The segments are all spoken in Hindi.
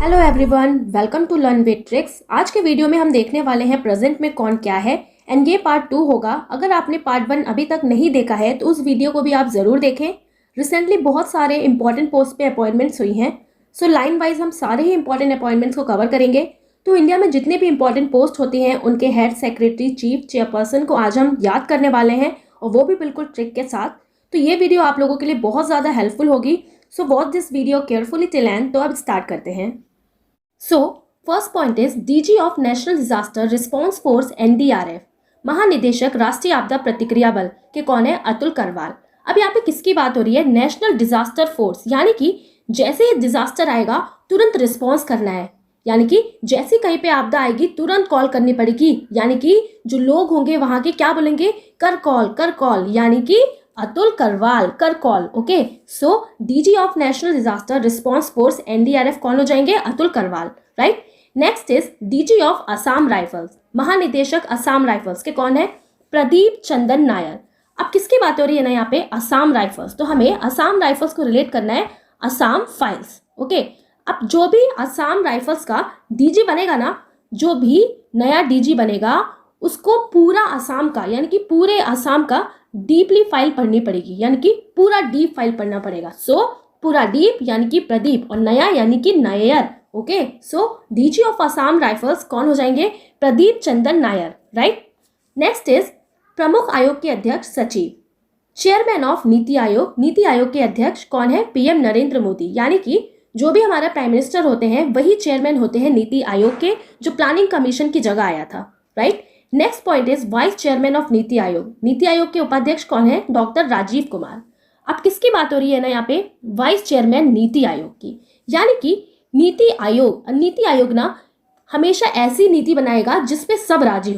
Hello everyone, welcome to learn with tricks. आज के वीडियो में हम देखने वाले हैं प्रेजेंट में कौन क्या है एंड ये पार्ट 2 होगा। अगर आपने पार्ट 1 अभी तक नहीं देखा है तो उस वीडियो को भी आप ज़रूर देखें। रिसेंटली बहुत सारे इंपॉर्टेंट पोस्ट पे अपॉइंटमेंट्स हुई हैं, सो लाइन वाइज हम सारे ही इंपॉर्टेंट अपॉइंटमेंट्स को कवर करेंगे। तो इंडिया में जितने भी इंपॉर्टेंट पोस्ट होती हैं उनके हेड सेक्रेटरी, चीफ, चेयरपर्सन को आज हम याद करने वाले हैं, और वो भी बिल्कुल ट्रिक के साथ। तो ये वीडियो आप लोगों के लिए बहुत ज़्यादा हेल्पफुल होगी, so watch this video carefully till and. तो अब स्टार्ट करते हैं। So, first point is DG of National Disaster Response Force NDRF, महानिदेशक राष्ट्रीय आपदा प्रतिक्रिया बल के कौन है? अतुल करवाल। अब यहाँ पे किसकी बात हो रही है? नेशनल डिजास्टर फोर्स, यानी कि जैसे ही डिजास्टर आएगा तुरंत रिस्पॉन्स करना है, यानी कि जैसे कहीं पे आपदा आएगी तुरंत कॉल करनी पड़ेगी, यानी कि जो लोग होंगे वहां के क्या बोलेंगे? कर कॉल, यानी कि अतुल करवाल, कर call. Okay, so DG of national disaster response force NDRF कौन हो जाएंगे? Atul Karwal, right. Next is DG of Assam rifles, महानिदेशक असम राइफल्स के कौन है? प्रदीप चंदन नायर। अब किसकी बात हो रही है ना यहाँ पे? असम राइफल्स, तो हमें असम राइफल्स को रिलेट करना है असम फाइल्स। ओके, अब जो भी असम राइफल्स का डीजी बनेगा ना, जो भी नया डीजी बनेगा उसको पूरा असम का, यानी कि पूरे असम का डीपली फाइल पढ़नी पड़ेगी, यानी कि पूरा डीप फाइल पढ़ना पड़ेगा। सो पूरा डीप यानी कि प्रदीप, और नया यानी कि Nair. Okay, so DG of Assam rifles कौन हो जाएंगे? प्रदीप चंदन नायर, राइट। नेक्स्ट इज प्रमुख आयोग के अध्यक्ष सचिव, चेयरमैन ऑफ नीति आयोग। नीति आयोग के अध्यक्ष कौन है? पीएम नरेंद्र मोदी, यानी कि जो भी हमारा प्राइम मिनिस्टर होते हैं वही चेयरमैन होते हैं नीति आयोग के, जो प्लानिंग कमीशन की जगह आया था, right. Next point is vice chairman of NITI आयोग। नीति आयोग के उपाध्यक्ष कौन है? डॉक्टर राजीव कुमार। अब किसकी बात हो रही है ना यहाँ पे? वाइस चेयरमैन नीति आयोग की, यानी कि नीति आयोग ना हमेशा ऐसी नीति बनाएगा जिसपे सब राजी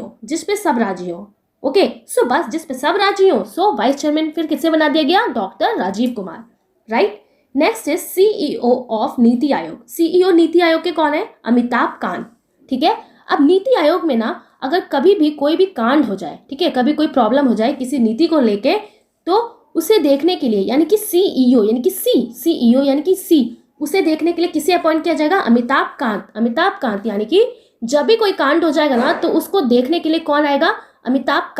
हो, ओके। सो बस जिसपे सब राजी हो, सो वाइस चेयरमैन फिर किससे बना दिया गया? Doctor Rajiv Kumar, right. Next is CEO of NITI Aayog. CEO NITI Aayog के कौन है? अमिताभ कांत, ठीक है। अब नीति आयोग में ना अगर कभी भी कोई भी कांड हो जाए, ठीक है, कभी कोई प्रॉब्लम हो जाए किसी नीति को लेके, तो उसे देखने के लिए, यानी कि सीईओ यानी कि सीईओ यानी कि सी, उसे देखने के लिए किसे अपॉइंट किया जाएगा? अमिताभ कांत, यानी कि जब भी कोई कांड हो जाएगा ना तो उसको देखने के लिए कौन आएगा? अमिताभ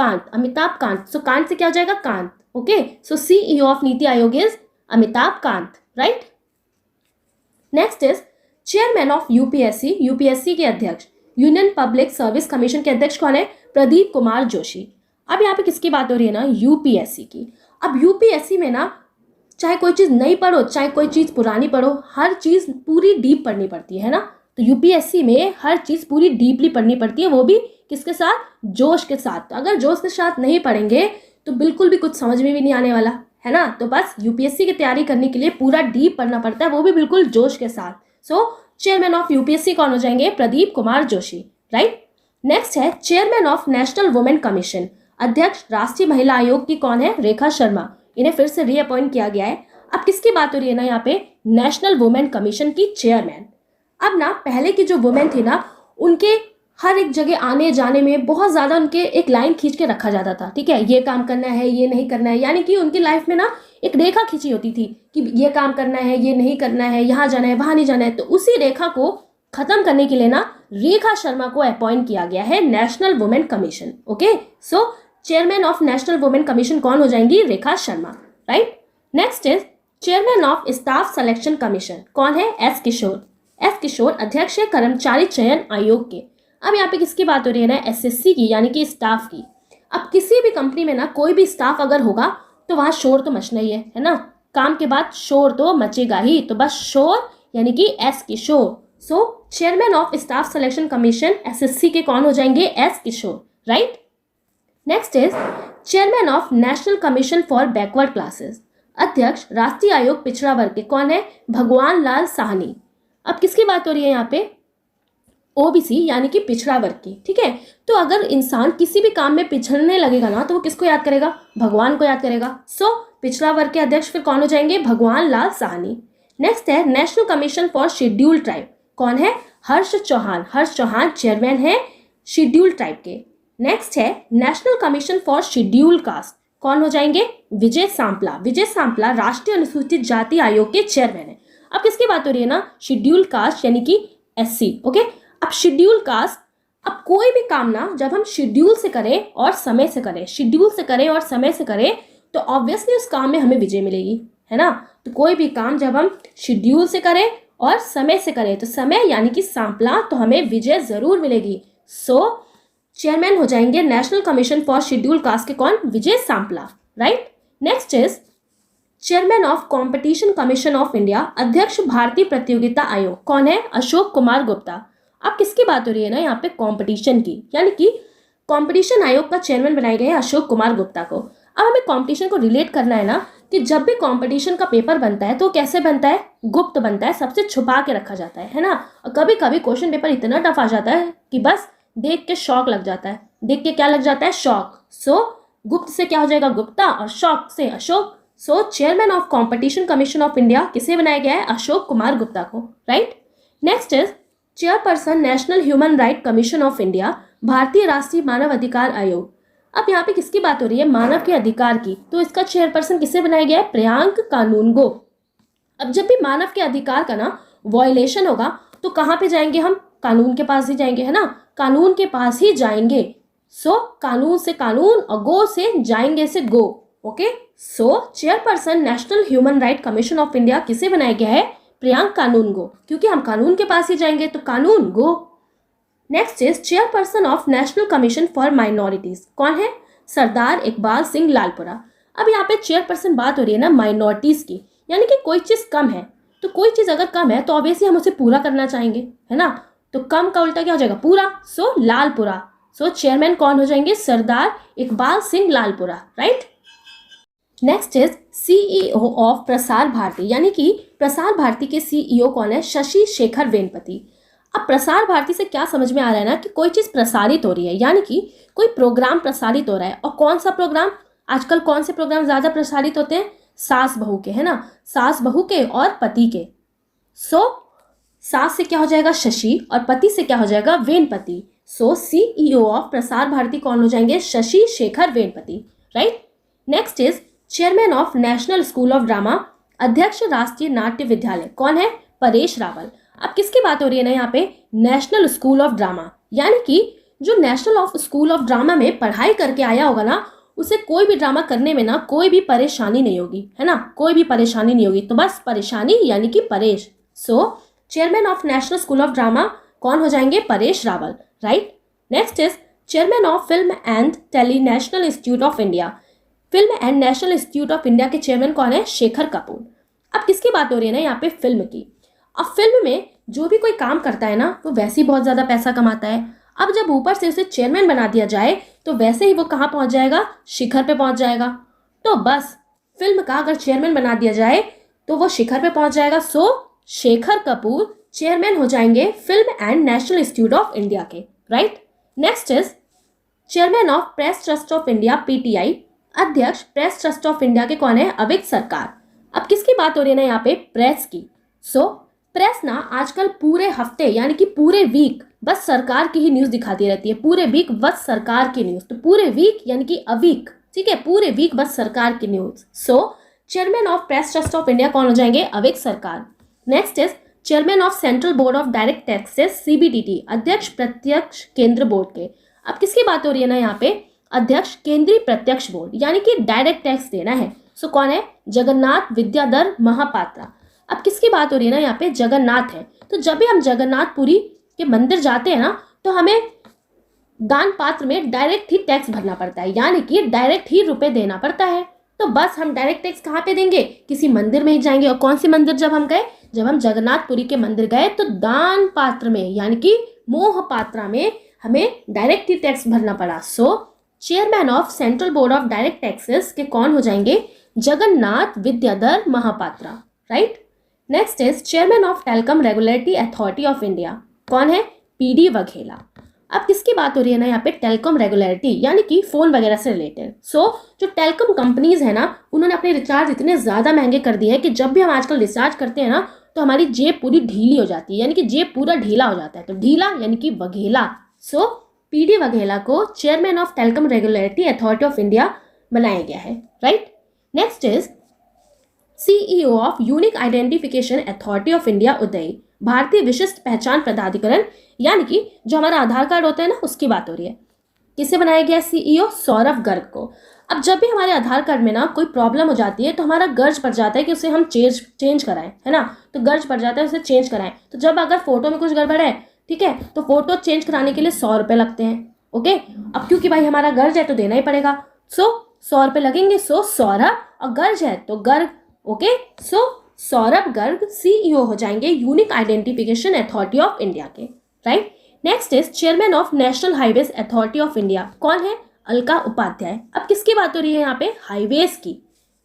कांत। सो कांत से क्या हो जाएगा? Kant. Okay, so CEO of NITI आयोग is Amitabh Kant, right. Next is chairman of UPSC. UPSC के अध्यक्ष, यूनियन पब्लिक सर्विस कमीशन के अध्यक्ष कौन है? प्रदीप कुमार जोशी। अब यहाँ पे किसकी बात हो रही है ना? यूपीएससी की। अब यूपीएससी में ना चाहे कोई चीज़ नई पढ़ो चाहे कोई चीज़ पुरानी पढ़ो, हर चीज़ पूरी डीप पढ़नी पड़ती है ना। तो यूपीएससी में हर चीज़ पूरी डीपली पढ़नी पड़ती है, वो भी किसके साथ? जोश के साथ। तो अगर जोश के साथ नहीं पढ़ेंगे तो बिल्कुल भी कुछ समझ में भी नहीं आने वाला है ना। तो बस यूपीएससी की तैयारी करने के लिए पूरा डीप पढ़ना पड़ता है, वो भी बिल्कुल जोश के साथ। सो चेयरमैन ऑफ यूपीएससी कौन हो जाएंगे? प्रदीप कुमार जोशी, राइट। नेक्स्ट है chairman of national women commission. अध्यक्ष राष्ट्रीय महिला आयोग की कौन है? रेखा शर्मा। इन्हें फिर से रीअपॉइंट किया गया है। अब किसकी बात हो रही है ना यहाँ पे? नेशनल वुमेन कमीशन की चेयरमैन। अब ना पहले की जो वुमेन थी ना, उनके हर एक जगह आने जाने में बहुत ज़्यादा उनके एक लाइन खींच के रखा जाता था, ठीक है, ये काम करना है, ये नहीं करना है, यानी कि उनकी लाइफ में ना एक रेखा खींची होती थी कि ये काम करना है, ये नहीं करना है, यहाँ जाना है, वहाँ नहीं जाना है। तो उसी रेखा को खत्म करने के लिए ना रेखा शर्मा को अपॉइंट किया गया है national women commission. Okay, so chairman of national women commission कौन हो जाएंगी? Rekha Sharma, right. Next is chairman of staff selection commission कौन है? एस किशोर अध्यक्ष है कर्मचारी चयन आयोग के। अब यहाँ पे किसकी बात हो रही है ना? एसएससी की, यानी कि स्टाफ की। अब किसी भी कंपनी में ना कोई भी स्टाफ अगर होगा तो वहाँ शोर तो मचना ही है ना। काम के बाद शोर तो मचेगा ही, तो बस शोर यानी कि S Kishore. So chairman of staff selection commission SSC के कौन हो जाएंगे? S Kishore, right. Next is chairman of national commission for backward classes. अध्यक्ष राष्ट्रीय आयोग पिछड़ा वर्ग के कौन है? भगवान लाल साहनी। अब किसकी बात हो रही है यहाँ पे? ओबीसी यानी कि पिछड़ा वर्ग की, ठीक है। तो अगर इंसान किसी भी काम में पिछड़ने लगेगा ना तो वो किसको याद करेगा? भगवान को याद करेगा। सो पिछड़ा वर्ग के अध्यक्ष फिर कौन हो जाएंगे? भगवान लाल साहनी। नेक्स्ट है national commission for scheduled tribe, कौन है? हर्ष चौहान चेयरमैन है शेड्यूल्ड ट्राइब के। नेक्स्ट है national commission for scheduled caste, कौन हो जाएंगे? विजय सांपला राष्ट्रीय अनुसूचित जाति आयोग के चेयरमैन है। अब किसकी बात हो रही है ना, शेड्यूल कास्ट यानी कि SC। ओके, अब शेड्यूल कास्ट, अब कोई भी काम ना जब हम शेड्यूल से करें और समय से करें, शेड्यूल से करें और समय से करें, तो ऑब्वियसली उस काम में हमें विजय मिलेगी, है ना। तो कोई भी काम जब हम शेड्यूल से करें और समय से करें, तो समय यानी कि सांपला, तो हमें विजय जरूर मिलेगी। सो चेयरमैन हो जाएंगे national commission for scheduled caste के कौन, Vijay Sampla, right. Next is chairman of competition commission of India, अध्यक्ष भारतीय प्रतियोगिता आयोग, कौन है, अशोक कुमार गुप्ता। अब किसकी बात हो रही है ना यहाँ पे, कंपटीशन की, यानी कि कंपटीशन आयोग का चेयरमैन बनाए गए हैं अशोक कुमार गुप्ता को। अब हमें कंपटीशन को रिलेट करना है ना, कि जब भी कंपटीशन का पेपर बनता है तो कैसे बनता है, गुप्त बनता है, सबसे छुपा के रखा जाता है ना। और कभी कभी क्वेश्चन पेपर इतना टफ आ जाता है कि बस देख के शौक लग जाता है, देख के क्या लग जाता है, शौक। सो गुप्त से क्या हो जाएगा, गुप्ता, और शौक से Ashok. So chairman of competition commission of India किसे बनाया गया है, अशोक कुमार गुप्ता को, right. Next is chairperson national human right commission of India, भारतीय राष्ट्रीय मानव अधिकार आयोग। अब यहाँ पे किसकी बात हो रही है, मानव के अधिकार की, तो इसका चेयरपर्सन किसे बनाया गया है, प्रियांक कानूनगो। अब जब भी मानव के अधिकार का ना वायलेशन होगा तो कहाँ पे जाएंगे हम, कानून के पास ही जाएंगे, है ना, कानून के पास ही जाएंगे। सो कानून से कानून और गो से जाएंगे से गो। Okay, so chairperson national human right commission of India किसे बनाया गया है, प्रियांक कानूनगो, क्योंकि हम कानून के पास ही जाएंगे तो कानून गो। Next is chairperson of national commission for minorities, कौन है, सरदार इकबाल सिंह लालपुरा। अब यहाँ पे चेयरपर्सन बात हो रही है ना माइनॉरिटीज की, यानी कि कोई चीज कम है, तो कोई चीज अगर कम है तो ऑब्वियसली हम उसे पूरा करना चाहेंगे, है ना। तो कम का उल्टा क्या हो जाएगा, पूरा। सो लालपुरा। सो चेयरमैन कौन हो जाएंगे, Sardar Iqbal Singh Lalpura, right. Next is CEO of Prasar Bharati, यानी कि प्रसार भारती के CEO कौन है, शशि शेखर वेम्पति। अब प्रसार भारती से क्या समझ में आ रहा है ना, कि कोई चीज प्रसारित हो रही है, यानी कि कोई प्रोग्राम प्रसारित हो रहा है। और कौन सा प्रोग्राम, आजकल कौन से प्रोग्राम ज्यादा प्रसारित होते हैं, सास बहू के, है ना, सास बहू के और पति के। सो सास से क्या हो जाएगा, शशि, और पति से क्या हो जाएगा, वेम्पति। सो CEO ऑफ प्रसार भारती कौन हो जाएंगे, Shashi Shekhar Vempati, right. Next is chairman of national school of drama, अध्यक्ष राष्ट्रीय नाट्य विद्यालय, कौन है, परेश रावल। अब किसकी बात हो रही है ना यहाँ पे, नेशनल स्कूल ऑफ ड्रामा, यानी कि जो national of school of drama में पढ़ाई करके आया होगा ना, उसे कोई भी ड्रामा करने में ना कोई भी परेशानी नहीं होगी, है ना, कोई भी परेशानी नहीं होगी, तो बस परेशानी यानी कि Paresh. So chairman of national school of drama कौन हो जाएंगे, Paresh Rawal, right. Next is chairman of film and tele national institute of India, film and national institute of India के चेयरमैन कौन है, शेखर कपूर। अब किसकी बात हो रही है ना यहाँ पे, फिल्म की। अब फिल्म में जो भी कोई काम करता है ना, वो वैसे ही बहुत ज़्यादा पैसा कमाता है। अब जब ऊपर से उसे चेयरमैन बना दिया जाए तो वैसे ही वो कहाँ पहुँच जाएगा, शिखर पे पहुँच जाएगा। तो बस फिल्म का अगर चेयरमैन बना दिया जाए तो वो शिखर पे पहुँच जाएगा। सो शेखर कपूर चेयरमैन हो जाएंगे film and national institute of India के, right. Next is chairman of press trust of India PTI, अध्यक्ष प्रेस ट्रस्ट ऑफ इंडिया के कौन है, अविक सरकार। अब किसकी बात हो रही है ना यहाँ पे, प्रेस की। सो प्रेस ना आजकल पूरे हफ्ते यानी कि पूरे वीक बस सरकार की ही न्यूज़ दिखाती रहती है, पूरे वीक बस सरकार की न्यूज़। तो पूरे वीक यानी कि अवीक, ठीक है, पूरे वीक बस सरकार की news. So chairman of press trust of India कौन हो जाएंगे, अविक सरकार। Next is chairman of central board of direct taxes CBDT, अध्यक्ष प्रत्यक्ष केंद्र बोर्ड के। अब किसकी बात हो रही है ना यहाँ पे, अध्यक्ष केंद्रीय प्रत्यक्ष बोर्ड, यानी कि डायरेक्ट टैक्स देना है। सो कौन है, जगन्नाथ विद्याधर महापात्रा। अब किसकी बात हो रही है ना यहाँ पे, जगन्नाथ है। तो जब भी हम जगन्नाथपुरी के मंदिर जाते हैं ना, तो हमें दान पात्र में डायरेक्ट ही टैक्स भरना पड़ता है, यानी कि डायरेक्ट ही रुपए देना पड़ता है। तो बस हम डायरेक्ट टैक्स कहाँ पे देंगे, किसी मंदिर में ही जाएंगे। और कौन सी मंदिर जब हम गए, जब हम जगन्नाथपुरी के मंदिर गए तो दान पात्र में यानी कि मोह पात्रा में हमें डायरेक्ट ही टैक्स भरना पड़ा। So chairman of central board of direct taxes के कौन हो जाएंगे, Jagannath Vidyadhar Mahapatra, right. Next is chairman of telecom regulatory authority of India, कौन है, PD वघेला। अब किसकी बात हो रही है ना यहाँ पे, टेलीकॉम रेगुलेटरी यानी कि फ़ोन वगैरह से रिलेटेड। सो जो टेलीकॉम कंपनीज है ना, उन्होंने अपने रिचार्ज इतने ज़्यादा महंगे कर दिए हैं कि जब भी हम आजकल रिचार्ज करते हैं ना, तो हमारी जेब पूरी ढीली हो जाती है, यानी कि जेब पूरा ढीला हो जाता है। तो ढीला यानी कि वघेला। सो PD वघेला को chairman of telecom regulatory authority of India बनाया गया है, right. Next is CEO of unique identification authority of India Uday, भारतीय विशिष्ट पहचान प्राधिकरण, यानी कि जो हमारा आधार कार्ड होता है ना, उसकी बात हो रही है। किसे बनाया गया सीईओ? सौरभ गर्ग को। अब जब भी हमारे आधार कार्ड में ना कोई प्रॉब्लम हो जाती है तो हमारा गर्ज पड़ जाता है कि उसे हम चेंज कराएं, है ना, तो गर्ज पड़ जाता है उसे चेंज कराएं। तो जब अगर फोटो में कुछ गड़बड़ है, ठीक है, तो फोटो चेंज कराने के लिए 100 रुपये लगते हैं। ओके, अब क्योंकि भाई हमारा गर्ज है तो देना ही पड़ेगा, सो 100 रुपये लगेंगे। सो सौरभ, और गर्ज है तो Garg. Okay, so Saurabh Garg CEO हो जाएंगे unique identification authority of India के, right. Next is chairman of national highways authority of India, कौन है? अलका उपाध्याय। अब किसकी बात हो रही है यहाँ पे? हाईवेज की।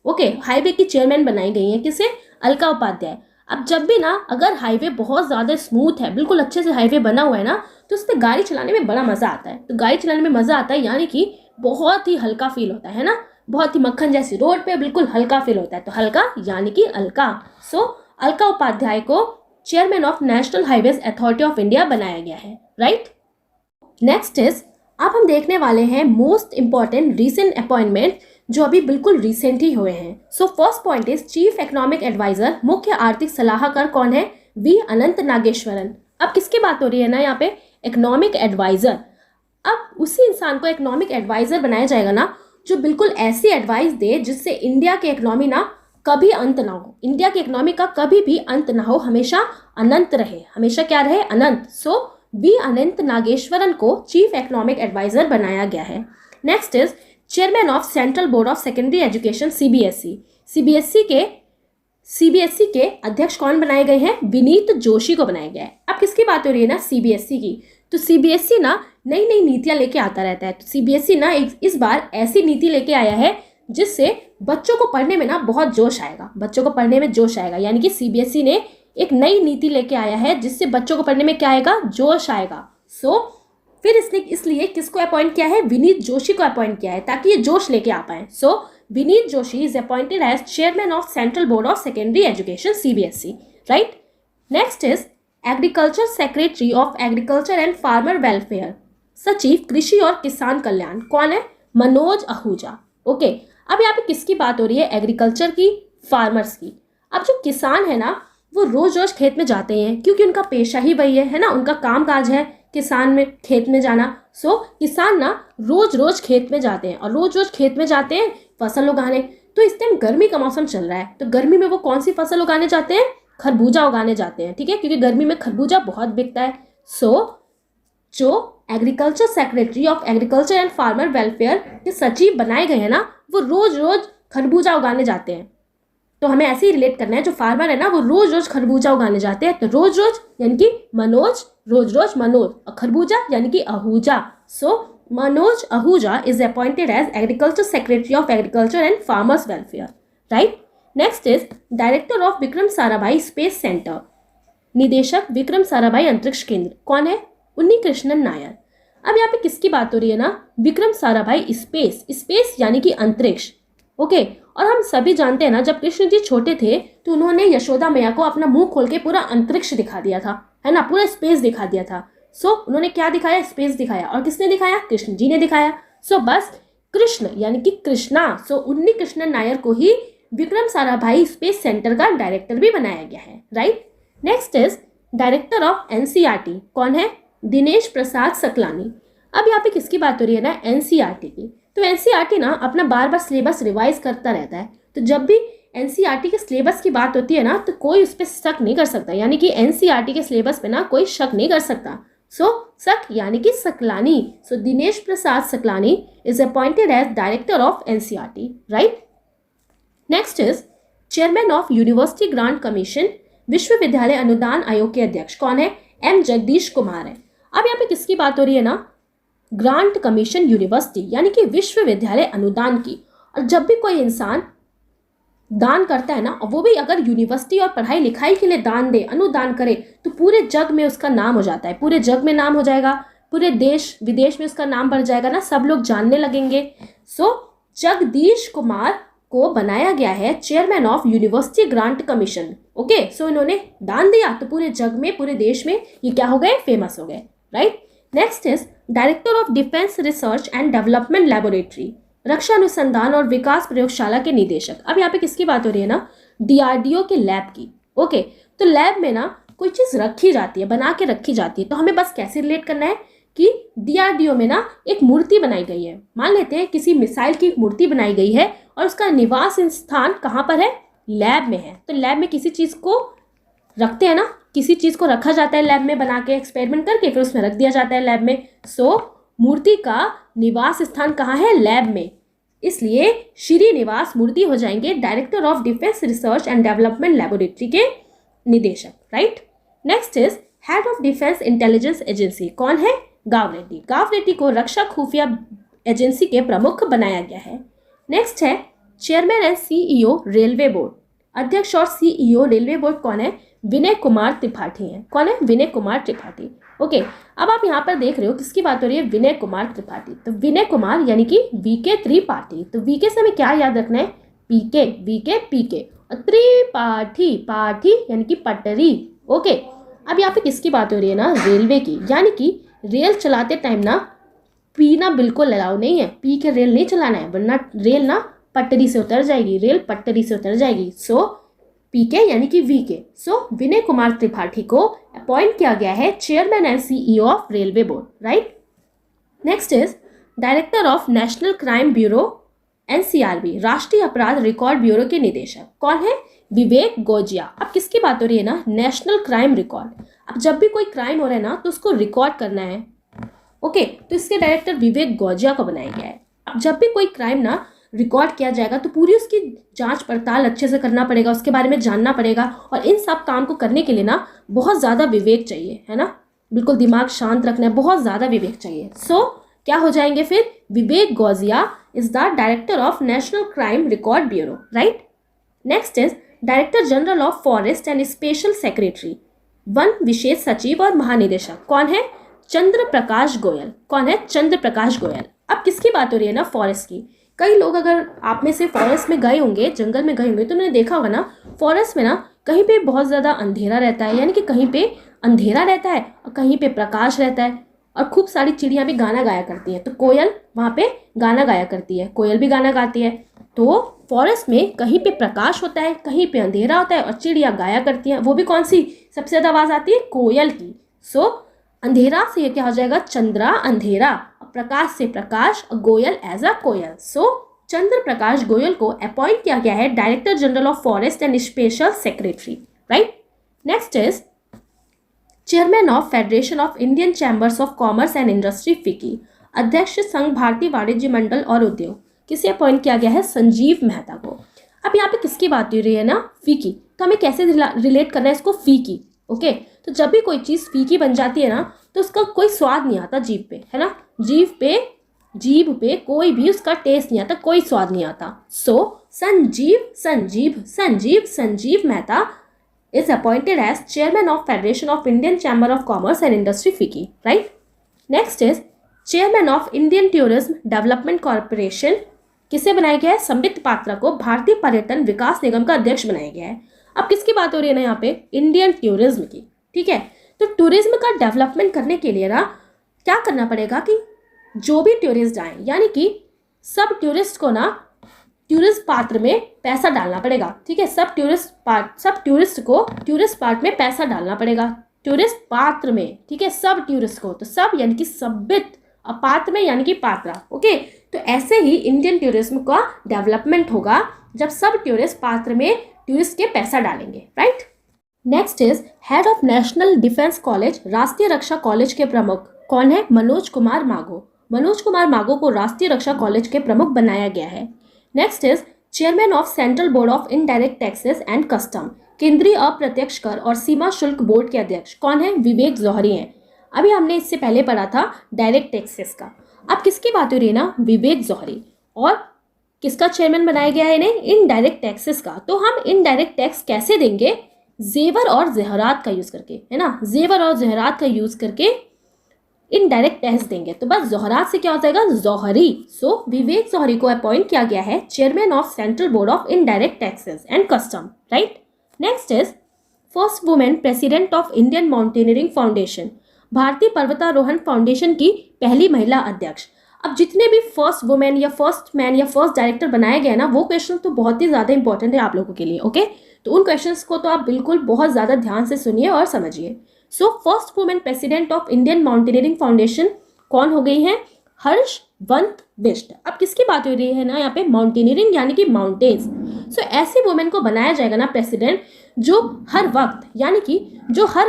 ओके, हाईवे की चेयरमैन बनाई गई है, किसे? अलका उपाध्याय। अब जब भी ना अगर हाईवे बहुत ज़्यादा स्मूथ है, बिल्कुल अच्छे से हाईवे बना हुआ है ना, तो उस पर गाड़ी चलाने में बड़ा मज़ा आता है। तो गाड़ी चलाने में मज़ा आता है यानी कि बहुत ही हल्का फील होता है ना, बहुत ही मक्खन जैसी रोड पे बिल्कुल हल्का फील होता है। तो हल्का यानी कि अलका। सो अलका उपाध्याय को chairman of national highways authority of India बनाया गया है, राइट। नेक्स्ट इज, अब हम देखने वाले हैं मोस्ट इंपॉर्टेंट रीसेंट अपॉइंटमेंट जो अभी बिल्कुल रिसेंट ही हुए हैं। So first point is chief economic adviser, मुख्य आर्थिक सलाहकार कौन है? वी अनंत नागेश्वरन। अब किसकी बात हो रही है ना यहाँ पे? Economic adviser. अब उसी इंसान को इकोनॉमिक एडवाइजर बनाया जाएगा ना जो बिल्कुल ऐसी एडवाइस दे जिससे इंडिया की इकोनॉमी ना कभी अंत ना हो, इंडिया की इकोनॉमी का कभी भी अंत ना हो, हमेशा अनंत रहे, हमेशा क्या रहे? अनंत। सो वी अनंत नागेश्वरन को चीफ इकोनॉमिक एडवाइजर बनाया गया है। Next is chairman of central board of secondary education CBSE. CBSE के अध्यक्ष कौन बनाए गए हैं? विनीत जोशी को बनाया गया है। अब किसकी बात हो रही है ना? सीबीएसई की। तो सीबीएसई ना नई नई नीतियां लेके आता रहता है। तो सीबीएसई ना इस बार ऐसी नीति लेके आया है जिससे बच्चों को पढ़ने में ना बहुत जोश आएगा, बच्चों को पढ़ने में जोश आएगा, यानी कि सीबीएसई ने एक नई नीति लेके आया है जिससे बच्चों को पढ़ने में क्या आएगा? जोश आएगा। सो फिर इसलिए किसको अपॉइंट किया है? विनीत जोशी को अपॉइंट किया है ताकि ये जोश लेके आ पाए। So Vineet Joshi is appointed as chairman of central board of secondary education CBSE, right. Next is agriculture secretary of agriculture and farmer welfare, सचिव कृषि और किसान कल्याण, कौन है? मनोज आहूजा। ओके, अब यहाँ पे किसकी बात हो रही है? एग्रीकल्चर की, फार्मर्स की। अब जो किसान है ना वो रोज रोज खेत में जाते हैं क्योंकि उनका पेशा ही वही है ना, उनका काम काज है किसान में खेत में जाना। सो किसान ना रोज रोज खेत में जाते हैं और रोज रोज खेत में जाते हैं फसल उगाने। तो इस टाइम गर्मी का मौसम चल रहा है, तो गर्मी में वो कौन सी फसल उगाने जाते हैं? खरबूजा उगाने जाते हैं, ठीक है, क्योंकि गर्मी में खरबूजा बहुत बिकता है। सो जो agriculture secretary of agriculture and farmer welfare के सचिव बनाए गए हैं ना वो रोज रोज खरबूजा उगाने जाते हैं। तो हमें ऐसे ही रिलेट करना है, जो फार्मर है ना वो रोज रोज खरबूजा उगाने जाते हैं। तो रोज रोज यानी कि मनोज, रोज रोज मनोज, और खरबूजा यानी कि Ahuja. So Manoj Ahuja is appointed as agriculture secretary of agriculture and farmers welfare, right. Next is director of Vikram Sarabhai space centre, निदेशक विक्रम साराभाई अंतरिक्ष केंद्र, कौन है? उन्नी कृष्णन नायर। अब यहाँ पे किसकी बात हो रही है ना? विक्रम साराभाई स्पेस यानी कि अंतरिक्ष। ओके, और हम सभी जानते हैं ना जब कृष्ण जी छोटे थे तो उन्होंने यशोदा मैया को अपना मुंह खोल के पूरा अंतरिक्ष दिखा दिया था, है ना, पूरा स्पेस दिखा दिया था। सो उन्होंने क्या दिखाया? स्पेस दिखाया। और किसने दिखाया? कृष्ण जी ने दिखाया। सो बस कृष्ण यानी कि कृष्णा, सो उन्नी कृष्णन नायर को ही विक्रम साराभाई स्पेस सेंटर का डायरेक्टर भी बनाया गया है, right. Next is director of NCERT, कौन है? दिनेश प्रसाद सकलानी। अब यहाँ पे किसकी बात हो रही है ना? एनसीईआरटी की। तो एनसीईआरटी ना अपना बार बार सिलेबस रिवाइज करता रहता है। तो जब भी एनसीईआरटी के सिलेबस की बात होती है ना तो कोई उस पर शक नहीं कर सकता, यानी कि एनसीईआरटी के सिलेबस पे ना कोई शक नहीं कर सकता। सो शक यानी कि Saklani. So Dinesh Prasad Saklani is appointed as director of NCERT, right. Next is chairman of university grant commission, विश्वविद्यालय अनुदान आयोग के अध्यक्ष कौन है? एम जगदीश कुमार है। अब यहाँ पे किसकी बात हो रही है ना? ग्रांट कमीशन यूनिवर्सिटी यानी कि विश्वविद्यालय अनुदान की। और जब भी कोई इंसान दान करता है ना, और वो भी अगर यूनिवर्सिटी और पढ़ाई लिखाई के लिए दान दे, अनुदान करे, तो पूरे जग में उसका नाम हो जाता है, पूरे जग में नाम हो जाएगा, पूरे देश विदेश में उसका नाम बढ़ जाएगा ना, सब लोग जानने लगेंगे। सो जगदीश कुमार को बनाया गया है chairman of university grant commission. Okay, so इन्होंने दान दिया तो पूरे जग में, पूरे देश में ये क्या हो गए? फेमस हो गए, right. Next is director of defence research and development laboratory, रक्षा अनुसंधान और विकास प्रयोगशाला के निदेशक। अब यहाँ पे किसकी बात हो रही है ना? डीआरडीओ के लैब की। ओके, तो लैब में ना कोई चीज़ रखी जाती है, बना के रखी जाती है, तो हमें बस कैसे रिलेट करना है कि डीआरडीओ में ना एक मूर्ति बनाई गई है। मान लेते हैं किसी मिसाइल की एक मूर्ति बनाई गई है और उसका निवास स्थान कहाँ पर है, लैब में है। तो लैब में किसी चीज़ को रखते हैं ना, किसी चीज़ को रखा जाता है लैब में, बना के एक्सपेरिमेंट करके फिर उसमें रख दिया जाता है लैब में। सो मूर्ति का निवास स्थान कहाँ है, लैब में, इसलिए श्रीनिवास मूर्ति हो जाएंगे director of defence research and development laboratory के निदेशक, right. Next is head of defence intelligence agency, कौन है, गाव रेड्डी। गाव रेड्डी को रक्षा खुफिया एजेंसी के प्रमुख बनाया गया है। नेक्स्ट है chairman and CEO railway board, अध्यक्ष और सीईओ रेलवे बोर्ड कौन है, विनय कुमार त्रिपाठी हैं। कौन है, विनय कुमार त्रिपाठी। ओके, अब आप यहाँ पर देख रहे हो किसकी बात हो रही है, विनय कुमार त्रिपाठी। तो विनय कुमार यानी कि वीके त्रिपाठी, तो वीके से हमें क्या याद रखना है, पीके, वीके पीके, और त्रिपाठी, पाठी यानी कि पटरी। ओके, अब यहाँ पे किसकी बात हो रही है ना, रेलवे की, यानी कि रेल चलाते टाइम ना पीना बिल्कुल अलाउ नहीं है, पी के रेल नहीं चलाना है, वरना रेल ना पटरी से उतर जाएगी, रेल पटरी से उतर जाएगी। सो पीके यानी कि वीके। सो विनय कुमार त्रिपाठी को अपॉइंट किया गया है chairman and CEO of railway board, right. Next is director of national crime bureau NCRB, राष्ट्रीय अपराध रिकॉर्ड ब्यूरो के निदेशक कौन है, विवेक गोजिया। अब किसकी बात हो रही है ना, नेशनल क्राइम रिकॉर्ड। अब जब भी कोई क्राइम हो रहा है ना तो उसको रिकॉर्ड करना है। ओके, तो इसके डायरेक्टर विवेक गोजिया को बनाया गया है। अब जब भी कोई क्राइम ना रिकॉर्ड किया जाएगा तो पूरी उसकी जांच पड़ताल अच्छे से करना पड़ेगा, उसके बारे में जानना पड़ेगा, और इन सब काम को करने के लिए ना बहुत ज़्यादा विवेक चाहिए, है ना, बिल्कुल दिमाग शांत रखना है, बहुत ज़्यादा विवेक चाहिए। सो क्या हो जाएंगे फिर, Vivek Gojia is the director of national crime record bureau, right. Next is director general of forest and special secretary, वन विशेष सचिव और महानिदेशक कौन है, चंद्र प्रकाश गोयल। कौन है, चंद्र प्रकाश गोयल। अब किसकी बात हो रही है ना, फॉरेस्ट की। कई लोग अगर आप में से फॉरेस्ट में गए होंगे, जंगल में गए होंगे, तो उन्होंने देखा होगा ना फॉरेस्ट में ना कहीं पे बहुत ज़्यादा अंधेरा रहता है, यानी कि कहीं पे अंधेरा रहता है और कहीं पे प्रकाश रहता है, और खूब सारी चिड़ियाँ भी गाना गाया करती हैं। तो कोयल वहाँ पे गाना गाया करती है, कोयल भी गाना गाती है। तो फॉरेस्ट में कहीं पे प्रकाश होता है, कहीं पे अंधेरा होता है, और चिड़िया गाया करती हैं। वो भी कौन सी सबसे ज़्यादा आवाज़ आती है, कोयल की। सो अंधेरा से ये क्या हो जाएगा, चंद्रा, अंधेरा, और प्रकाश से प्रकाश, और गोयल एज अ कोयल। सो चंद्र प्रकाश गोयल को अपॉइंट किया गया है director general of forest and special secretary, right. Next is chairman of federation of Indian chambers of commerce and industry फिकी, अध्यक्ष संघ भारतीय वाणिज्य मंडल और उद्योग, किसे अपॉइंट किया गया है, संजीव मेहता को। अब यहाँ पे किसकी बात हो रही है ना, फीकी। तो हमें कैसे रिलेट करना है इसको, फीकी। ओके, तो जब भी कोई चीज़ फीकी बन जाती है ना तो उसका कोई स्वाद नहीं आता जीभ पे, है ना, जीभ पे कोई भी उसका टेस्ट नहीं आता, कोई स्वाद नहीं आता। सो Sanjeev Mehta is appointed as chairman of Federation of Indian Chamber of Commerce and Industry FICCI, right? Next is chairman of Indian Tourism Development Corporation, किसे बनाया गया है, संबित पात्रा को भारतीय पर्यटन विकास निगम का अध्यक्ष बनाया गया है। अब किसकी बात हो रही है ना यहाँ पे, इंडियन टूरिज्म की, ठीक है। तो टूरिज्म का डेवलपमेंट करने के लिए ना क्या करना पड़ेगा कि जो भी टूरिस्ट आए, यानी कि सब टूरिस्ट को ना टूरिस्ट पात्र में पैसा डालना पड़ेगा, ठीक है। सब टूरिस्ट को टूरिस्ट पार्ट में पैसा डालना पड़ेगा, टूरिस्ट पात्र में, ठीक है, सब टूरिस्ट को। तो सब यानी कि संबित, और पात्र में यानी कि पात्रा। ओके, तो ऐसे ही इंडियन टूरिज्म का डेवलपमेंट होगा जब सब टूरिस्ट पात्र में टूरिस्ट के पैसा डालेंगे, right. Next is head of national defence college, राष्ट्रीय रक्षा कॉलेज के प्रमुख कौन है, मनोज कुमार माघो। मनोज कुमार माघो को राष्ट्रीय रक्षा कॉलेज के प्रमुख बनाया गया है। Next is chairman of central board of indirect taxes and custom, केंद्रीय अप्रत्यक्ष कर और सीमा शुल्क बोर्ड के अध्यक्ष कौन है, विवेक जौहरी हैं। अभी हमने इससे पहले पढ़ा था डायरेक्ट टैक्सेस का, अब किसकी बात हो रही है ना, विवेक जौहरी। और किसका चेयरमैन बनाया गया है इन्हें, इनडायरेक्ट टैक्सेस का। तो हम इनडायरेक्ट टैक्स कैसे देंगे, जेवर और जहरात का यूज करके, है ना, जेवर और जहरात का यूज करके इनडायरेक्ट टैक्स देंगे। तो बस जौहरात से क्या हो जाएगा, जौहरी। सो विवेक जौहरी को अपॉइंट किया गया है chairman of central board of indirect taxes and custom, right. Next is first women president of Indian mountaineering foundation, भारतीय पर्वतारोहण फाउंडेशन की पहली महिला अध्यक्ष। अब जितने भी फर्स्ट वुमेन या फर्स्ट मैन या फर्स्ट डायरेक्टर बनाए गए ना, वो क्वेश्चन तो बहुत ही ज़्यादा इंपॉर्टेंट है आप लोगों के लिए। ओके, तो उन क्वेश्चंस को तो आप बिल्कुल बहुत ज़्यादा ध्यान से सुनिए और समझिए। So first women president of Indian mountaineering foundation कौन हो गई हैं? हर्षवंत बिष्ट। अब किसकी बात हो रही है ना यहाँ पे? माउंटेनियरिंग यानी कि माउंटेन्स। सो ऐसी वुमेन को बनाया जाएगा ना प्रेसिडेंट जो हर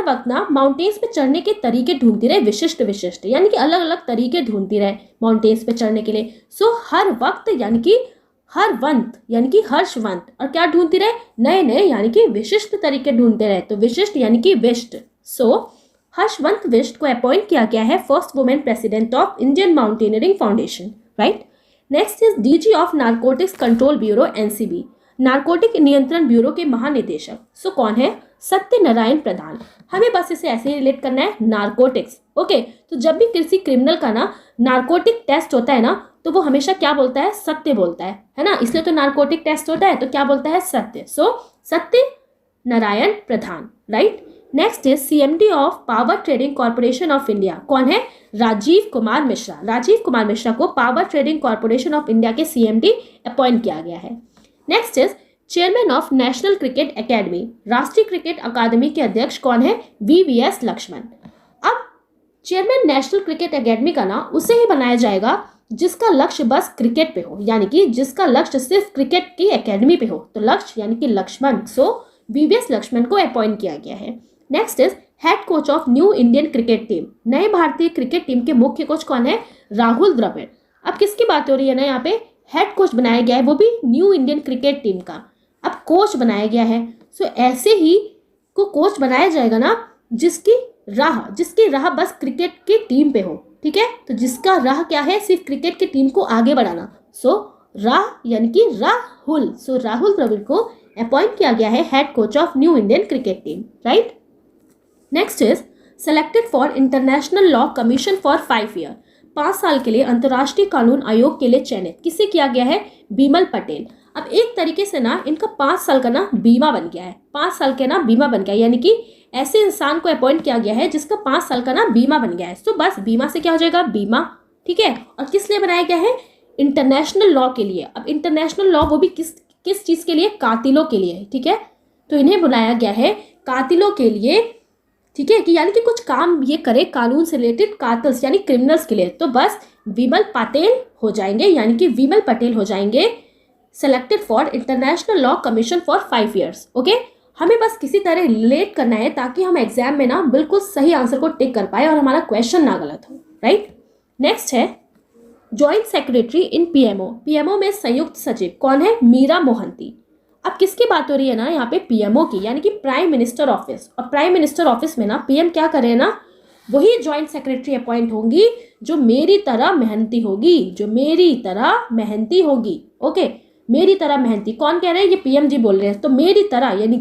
वक्त ना माउंटेन्स पे चढ़ने के तरीके ढूंढती रहे, विशिष्ट विशिष्ट यानी कि अलग अलग तरीके ढूंढती रहे माउंटेन्स पे चढ़ने के लिए। सो हर वक्त यानी कि हरवंत यानी कि हर्षवंत, और क्या ढूंढती रहे? नए नए यानी कि विशिष्ट तरीके ढूंढते रहे, तो विशिष्ट यानी कि विष्ट। सो हर्षवंत बिष्ट को अपॉइंट किया गया है first women president of Indian mountaineering foundation, right. Next is DG of narcotics control bureau NCB, narcotic नियंत्रण ब्यूरो के महानिदेशक। सो कौन है? सत्यनारायण प्रधान। हमें बस इसे ऐसे ही रिलेट करना है, नारकोटिक्स। ओके, तो जब भी किसी क्रिमिनल का ना नारकोटिक टेस्ट होता है ना, तो वो हमेशा क्या बोलता है? सत्य बोलता है ना, इसलिए तो नारकोटिक टेस्ट होता है, तो क्या बोलता है? Satya. So Satya Narayan Pradhan, right. Next is CMD of power trading corporation of India. कौन है? राजीव कुमार मिश्रा। राजीव कुमार मिश्रा को power trading corporation of India के सीएमडी अपॉइंट किया गया है। Next is chairman of national cricket academy, राष्ट्रीय क्रिकेट अकादमी के अध्यक्ष कौन है? वीवीएस लक्ष्मण। अब चेयरमैन नेशनल क्रिकेट एकेडमी का ना उसे ही बनाया जाएगा जिसका लक्ष्य बस क्रिकेट पे हो, यानी कि जिसका लक्ष्य सिर्फ क्रिकेट की एकेडमी पे हो, तो लक्ष्य यानी कि लक्ष्मण। सो वीवीएस लक्ष्मण को अपॉइंट किया गया है। Next is head coach of new Indian cricket team, नए भारतीय क्रिकेट टीम के मुख्य कोच कौन है? राहुल द्रविड़। अब किसकी बात हो रही है ना यहाँ पे? हेड कोच बनाया गया है, वो भी न्यू इंडियन क्रिकेट टीम का। अब कोच बनाया गया है, सो ऐसे ही को कोच बनाया जाएगा ना जिसकी राह बस क्रिकेट की टीम पे हो, ठीक है। तो जिसका राह क्या है? सिर्फ क्रिकेट की टीम को आगे बढ़ाना। सो राह यानी कि राहुल। सो राहुल द्रविड़ को अपॉइंट किया गया है head coach of new Indian cricket team, right. Next is selected for international law commission for 5 year, 5 साल के लिए अंतर्राष्ट्रीय कानून आयोग के लिए चयनित किसे किया गया है? बिमल पटेल। अब एक तरीके से ना इनका 5 साल का ना बीमा बन गया है, 5 साल के ना बीमा बन गया, यानी कि ऐसे इंसान को अपॉइंट किया गया है जिसका 5 साल का ना बीमा बन गया है। तो बस बीमा से क्या हो जाएगा? बीमा, ठीक है। और किस लिए बनाया गया है? इंटरनेशनल लॉ के लिए। अब इंटरनेशनल लॉ वो भी किस चीज़ के लिए? कातिलों के लिए, ठीक है। तो इन्हें बनाया गया है कातिलों के लिए, ठीक है, कि यानी कि कुछ काम ये करे कानून से रिलेटेड, कातिल्स यानी क्रिमिनल्स के लिए। तो बस विमल पटेल हो जाएंगे, यानी कि विमल पटेल हो जाएंगे selected for international law commission for 5 years. Okay, हमें बस किसी तरह रिलेट करना है ताकि हम एग्जाम में ना बिल्कुल सही आंसर को टिक कर पाए और हमारा क्वेश्चन ना गलत हो, राइट। नेक्स्ट है joint secretary in PMO, PMO में संयुक्त सचिव कौन है? मीरा मोहंती। अब किसकी बात हो रही है ना यहाँ पे? पीएमओ की, यानी कि प्राइम मिनिस्टर ऑफिस। और प्राइम मिनिस्टर ऑफिस में ना पीएम क्या करे ना, वही जॉइंट सेक्रेटरी अपॉइंट होंगी जो मेरी तरह मेहनती होगी, जो मेरी तरह मेहनती होगी। ओके, मेरी तरह मेहनती कौन कह रहे हैं? ये पीएम जी बोल रहे हैं। तो मेरी तरह यानी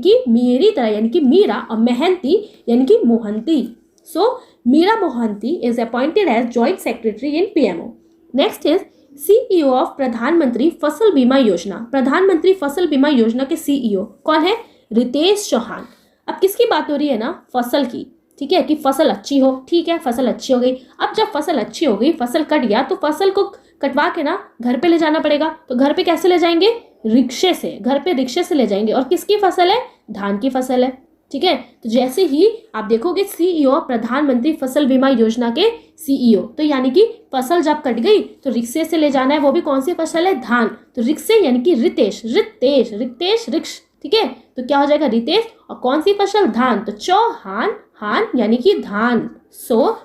कि मीरा, और मेहनती यानी कि Mohanty. So Meera Mohanty is appointed as joint secretary in PMO. Next is CEO of Pradhan Mantri Fasal बीमा योजना, प्रधानमंत्री फसल बीमा योजना के सीईओ कौन है? रितेश चौहान। अब किसकी बात हो रही है ना? फसल की, ठीक है, कि फसल अच्छी हो, ठीक है, फसल अच्छी हो गई। अब जब फसल अच्छी हो गई, फसल कट गया, तो फसल को कटवा के ना घर पे ले जाना पड़ेगा। तो घर पे कैसे ले जाएंगे? रिक्शे से, घर पे रिक्शे से ले जाएंगे। और किसकी फसल है? धान की फसल है, ठीक है। तो जैसे ही आप देखोगे सीईओ प्रधानमंत्री फसल बीमा योजना के सीईओ, तो यानी कि फसल जब कट गई तो रिक्शे से ले जाना है, वो भी कौन सी फसल है? धान। तो रिक्शे यानी कि रितेश, रिक्श, ठीक है। तो क्या हो जाएगा? रितेश। और कौन सी फसल? धान। तो चौहान, हान यानी कि धान। सो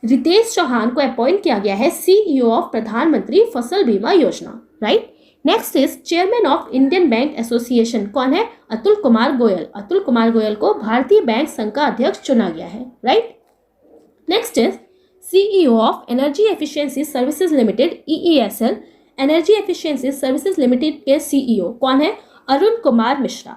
रितेश चौहान को अपॉइंट किया गया है सीईओ ऑफ प्रधानमंत्री फसल बीमा योजना, right. Next is chairman of Indian bank association कौन है? अतुल कुमार गोयल। अतुल कुमार गोयल को भारतीय बैंक संघ का अध्यक्ष चुना गया है, right. Next is CEO of energy efficiency services limited EESL, energy efficiency services limited के सीईओ कौन है? अरुण कुमार मिश्रा।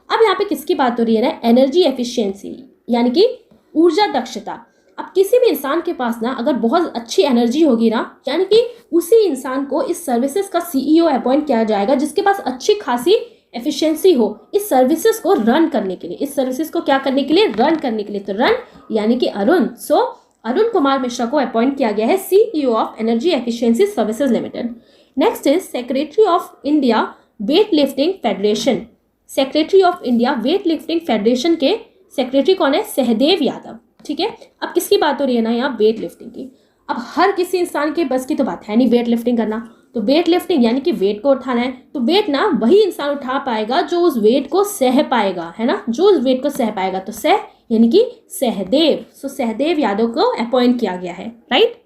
अब यहाँ पे किसकी बात हो रही है ना? एनर्जी एफिशिएंसी यानी कि ऊर्जा दक्षता। अब किसी भी इंसान के पास ना अगर बहुत अच्छी एनर्जी होगी ना, यानी कि उसी इंसान को इस सर्विसेज का सीईओ अपॉइंट किया जाएगा जिसके पास अच्छी खासी एफिशिएंसी हो इस सर्विसेज को रन करने के लिए, इस सर्विसेज को क्या करने के लिए? रन करने के लिए। तो रन यानी कि अरुण। सो अरुण कुमार मिश्रा को अपॉइंट किया गया है CEO of energy efficiency services limited. Next is secretary of India weight lifting federation, secretary of India weight lifting federation के सेक्रेटरी कौन है? सहदेव यादव। ठीक है, अब किसकी बात हो रही है ना यहाँ? वेट लिफ्टिंग की। अब हर किसी इंसान के बस की तो बात है नहीं वेट लिफ्टिंग करना, तो वेट लिफ्टिंग यानी कि वेट को उठाना है, तो वेट ना वही इंसान उठा पाएगा जो उस वेट को सह पाएगा, है ना, जो उस वेट को सह पाएगा, तो सह यानी कि सहदेव। सो सहदेव यादव को अपॉइंट किया गया है, right.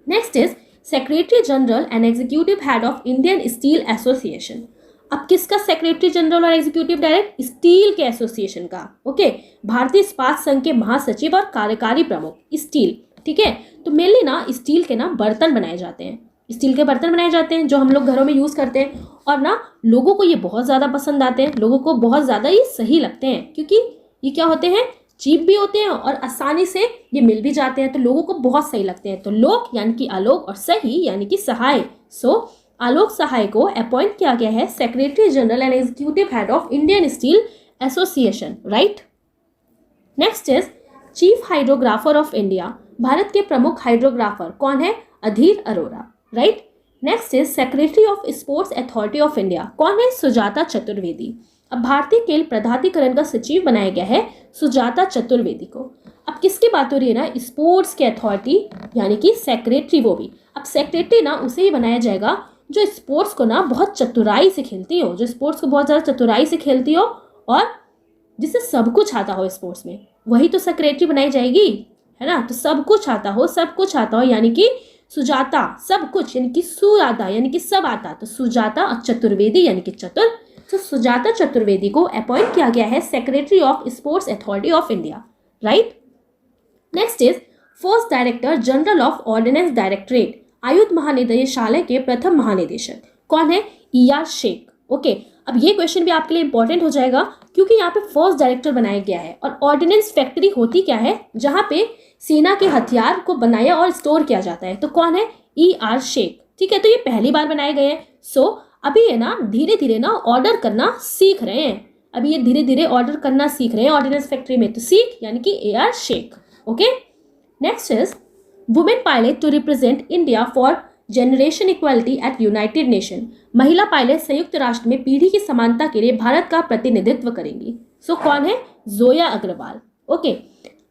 Next is secretary general and executive head of Indian steel association. अब किसका सेक्रेटरी जनरल और एग्जीक्यूटिव डायरेक्टर? स्टील के एसोसिएशन का। ओके, भारतीय इस्पात संघ के महासचिव और कार्यकारी प्रमुख स्टील। ठीक है, तो मेनली ना स्टील के ना बर्तन बनाए जाते हैं, स्टील के बर्तन बनाए जाते हैं जो हम लोग घरों में यूज़ करते हैं, और ना लोगों को ये बहुत ज़्यादा पसंद आते हैं, लोगों को बहुत ज़्यादा ये सही लगते हैं, क्योंकि ये क्या होते हैं? चीप भी होते हैं और आसानी से ये मिल भी जाते हैं, तो लोगों को बहुत सही लगते हैं। तो लोक यानी कि आलोक और सही यानी कि सहाय। सो आलोक सहाय को अपॉइंट किया गया है secretary general and executive head of Indian steel association, right. Next is chief hydrographer of India. Bharat के प्रमुख हाइड्रोग्राफर कौन है? Adhir Arora, right. Next is secretary of sports authority of India कौन है? सुजाता चतुर्वेदी। अब भारतीय खेल प्राधिकरण का सचिव बनाया गया है सुजाता चतुर्वेदी को। अब किसकी बात हो रही है ना? स्पोर्ट्स के अथॉरिटी यानी कि सेक्रेटरी, वो भी। अब सेक्रेटरी ना उसे ही बनाया जाएगा जो स्पोर्ट्स को ना बहुत चतुराई से खेलती हो, जो स्पोर्ट्स को बहुत ज़्यादा चतुराई से खेलती हो और जिसे सब कुछ आता हो स्पोर्ट्स में, वही तो सेक्रेटरी बनाई जाएगी, है ना। तो सब कुछ आता हो, सब कुछ आता हो यानी कि सुजाता, सब कुछ यानी कि सुजाता यानी कि सब आता, तो सुजाता और चतुर्वेदी यानी कि चतुर। तो सुजाता चतुर्वेदी को अपॉइंट किया गया है secretary of sports authority of India, right. Next is first director general of ordnance directorate, आयुध महानिदेशालय के प्रथम महानिदेशक कौन है? ER शेख। ओके, अब ये क्वेश्चन भी आपके लिए इंपॉर्टेंट हो जाएगा क्योंकि यहाँ पे फर्स्ट डायरेक्टर बनाया गया है, और ऑर्डिनेंस फैक्ट्री होती क्या है? जहाँ पे सेना के हथियार को बनाया और स्टोर किया जाता है, तो कौन है? ER शेख। ठीक है, तो ये पहली बार बनाए गए हैं। सो अभी ये ना धीरे धीरे ना ऑर्डर करना सीख रहे हैं, अभी ये धीरे धीरे ऑर्डर करना सीख रहे हैं ऑर्डिनेंस फैक्ट्री में, तो सीख यानी कि AR Sheikh. Okay, next is women pilot to represent India for generation equality at united nation. महिला पायलट संयुक्त राष्ट्र में पीढ़ी की समानता के लिए भारत का प्रतिनिधित्व करेंगी। सो कौन है? जोया अग्रवाल। ओके,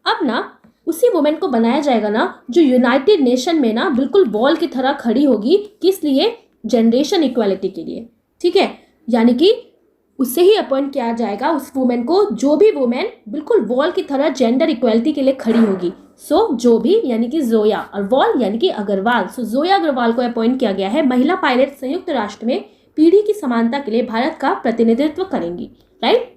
अब ना उसी वुमेन को बनाया जाएगा ना जो यूनाइटेड नेशन में ना बिल्कुल वॉल की तरह खड़ी होगी, किस लिए? जनरेशन इक्वालिटी के लिए। ठीक है, यानी कि उससे ही अपॉइंट किया जाएगा उस वुमेन को, जो भी वुमेन बिल्कुल वॉल की तरह जेंडर इक्वालिटी के लिए खड़ी होगी। सो जो भी यानी कि जोया, और वॉल यानी कि अग्रवाल। सो जोया अग्रवाल को अपॉइंट किया गया है महिला पायलट संयुक्त राष्ट्र में पीढ़ी की समानता के लिए भारत का प्रतिनिधित्व करेंगी, राइट।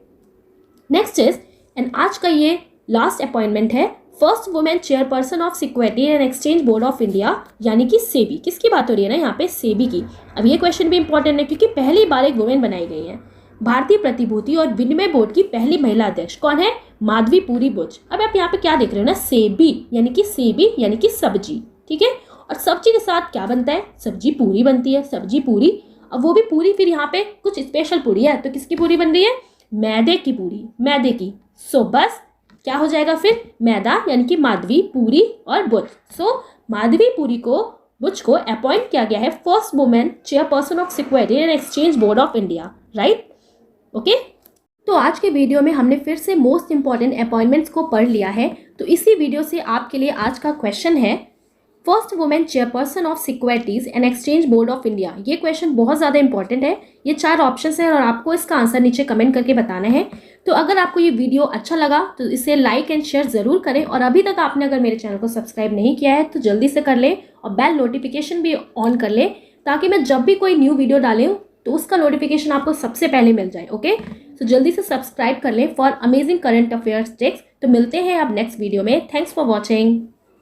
नेक्स्ट इज एंड आज का ये लास्ट अपॉइंटमेंट है first women chairperson of security and exchange board of India यानी कि सेबी। किसकी बात हो रही है ना यहाँ पे? सेबी की। अब ये क्वेश्चन भी इंपॉर्टेंट है क्योंकि पहली बार एक वुमेन बनाई गई है। भारतीय प्रतिभूति और विनिमय बोर्ड की पहली महिला अध्यक्ष कौन है? माधवी पुरी बुच। अब आप यहाँ पे क्या देख रहे हो ना? सेबी यानी कि सेबी यानी कि सब्जी। ठीक है, और सब्जी के साथ क्या बनता है? सब्जी पूरी बनती है, सब्जी पूरी। अब वो भी पूरी फिर यहाँ पे कुछ स्पेशल पूरी है, तो किसकी पूरी बन रही है? मैदे की पूरी, मैदे की। सो बस क्या हो जाएगा फिर? मैदा यानी कि माधवी पुरी और बुच। सो माधवी पुरी को बुच को अपॉइंट किया गया है first women chairperson of security and exchange board of India, right. Okay, तो आज के वीडियो में हमने फिर से मोस्ट इंपॉर्टेंट अपॉइंटमेंट्स को पढ़ लिया है। तो इसी वीडियो से आपके लिए आज का क्वेश्चन है first women chairperson of securities and exchange board of India. ये क्वेश्चन बहुत ज़्यादा इंपॉर्टेंट है। ये 4 ऑप्शंस हैं और आपको इसका आंसर नीचे कमेंट करके बताना है। तो अगर आपको ये वीडियो अच्छा लगा तो इसे लाइक एंड शेयर ज़रूर करें, और अभी तक आपने अगर मेरे चैनल को सब्सक्राइब नहीं किया है तो जल्दी से कर लें और बेल नोटिफिकेशन भी ऑन कर लें, ताकि मैं जब भी कोई न्यू वीडियो डालूँ तो उसका नोटिफिकेशन आपको सबसे पहले मिल जाए। ओके, तो जल्दी से सब्सक्राइब कर लें for amazing current affairs tips. तो मिलते हैं अब नेक्स्ट वीडियो में। Thanks for watching.